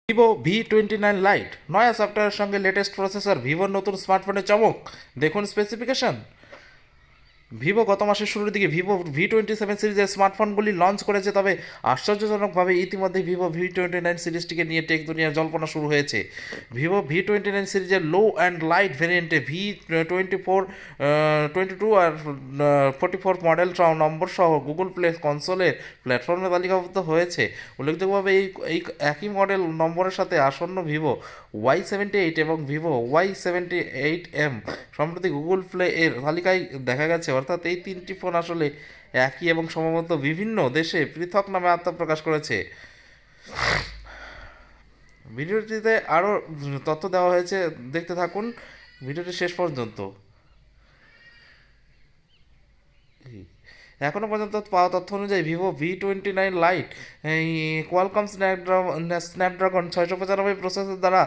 Vivo V29 light নয়া সফটওয়্যারের সঙ্গে লেটেস্ট প্রসেসর, ভিভোর নতুন স্মার্টফোনে চমক। দেখুন স্পেসিফিকেশন। ভিভো গত মাসের শুরুর দিকে ভিভো V27 সিরিজের স্মার্টফোনগুলি লঞ্চ করেছে, তবে আশ্চর্যজনকভাবে ইতিমধ্যে ভিভো V29 সিরিজটিকে নিয়ে টেক দুনিয়ার জল্পনা শুরু হয়েছে। ভিভো V29 সিরিজের লো অ্যান্ড লাইট ভেরিয়েন্টে V22 আর 44 মডেল নম্বর সহ গুগল প্লে কনসোলের প্ল্যাটফর্মে তালিকাভুক্ত হয়েছে। উল্লেখযোগ্যভাবে এই একই মডেল নম্বরের সাথে আসন্ন ভিভো Y78 এবং ভিভো Y78M সম্প্রতি গুগল প্লে এর তালিকায় দেখা গেছে। অর্থাৎ এই তিনটি ফোন আসলে একই এবং সম্ভবত বিভিন্ন দেশে পৃথক নামে আত্মপ্রকাশ করেছে। ভিডিওটিতে আরও তথ্য দেওয়া হয়েছে, দেখতে থাকুন ভিডিওটি শেষ পর্যন্ত। এখনও পর্যন্ত পাওয়া তথ্য অনুযায়ী ভিভো V29 লাইট এই কোয়ালকম স্ন্যাপড্রাগন 695 প্রসেসর দ্বারা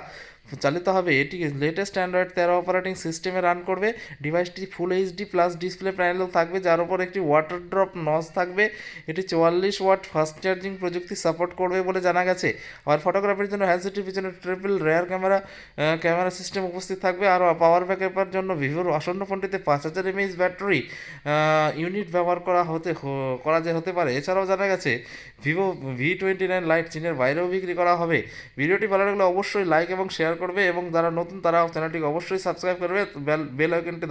চালিত হবে। এটি লেটেস্ট অ্যান্ড্রয়েড 13 অপারেটিং সিস্টেমে রান করবে। ডিভাইসটি full HD plus display panel থাকবে, যার উপর একটি ওয়াটার ড্রপ নচ থাকবে। এটি 44 ওয়াট ফাস্ট চার্জিং প্রযুক্তি সাপোর্ট করবে বলে জানা গেছে। আর ফটোগ্রাফির জন্য হ্যান্ডসেটের পিছনে ট্রিপল রেয়ার ক্যামেরা সিস্টেম উপস্থিত থাকবে। আর পাওয়ার ব্যাকআপের জন্য ভিভোর আসন্ন ফোনটিতে 5000 mAh ব্যাটারি ইউনিট ব্যবহার করা যে হতে পারে। এছাড়াও জানা গেছে V29 লাইট চীনের বাইরেও বিক্রি করা হবে। ভিডিওটি ভালো লাগলে অবশ্যই লাইক এবং শেয়ার করবে, এবং যারা নতুন তারা চ্যানেলটিকে অবশ্যই সাবস্ক্রাইব করবে, বেল আইকনটি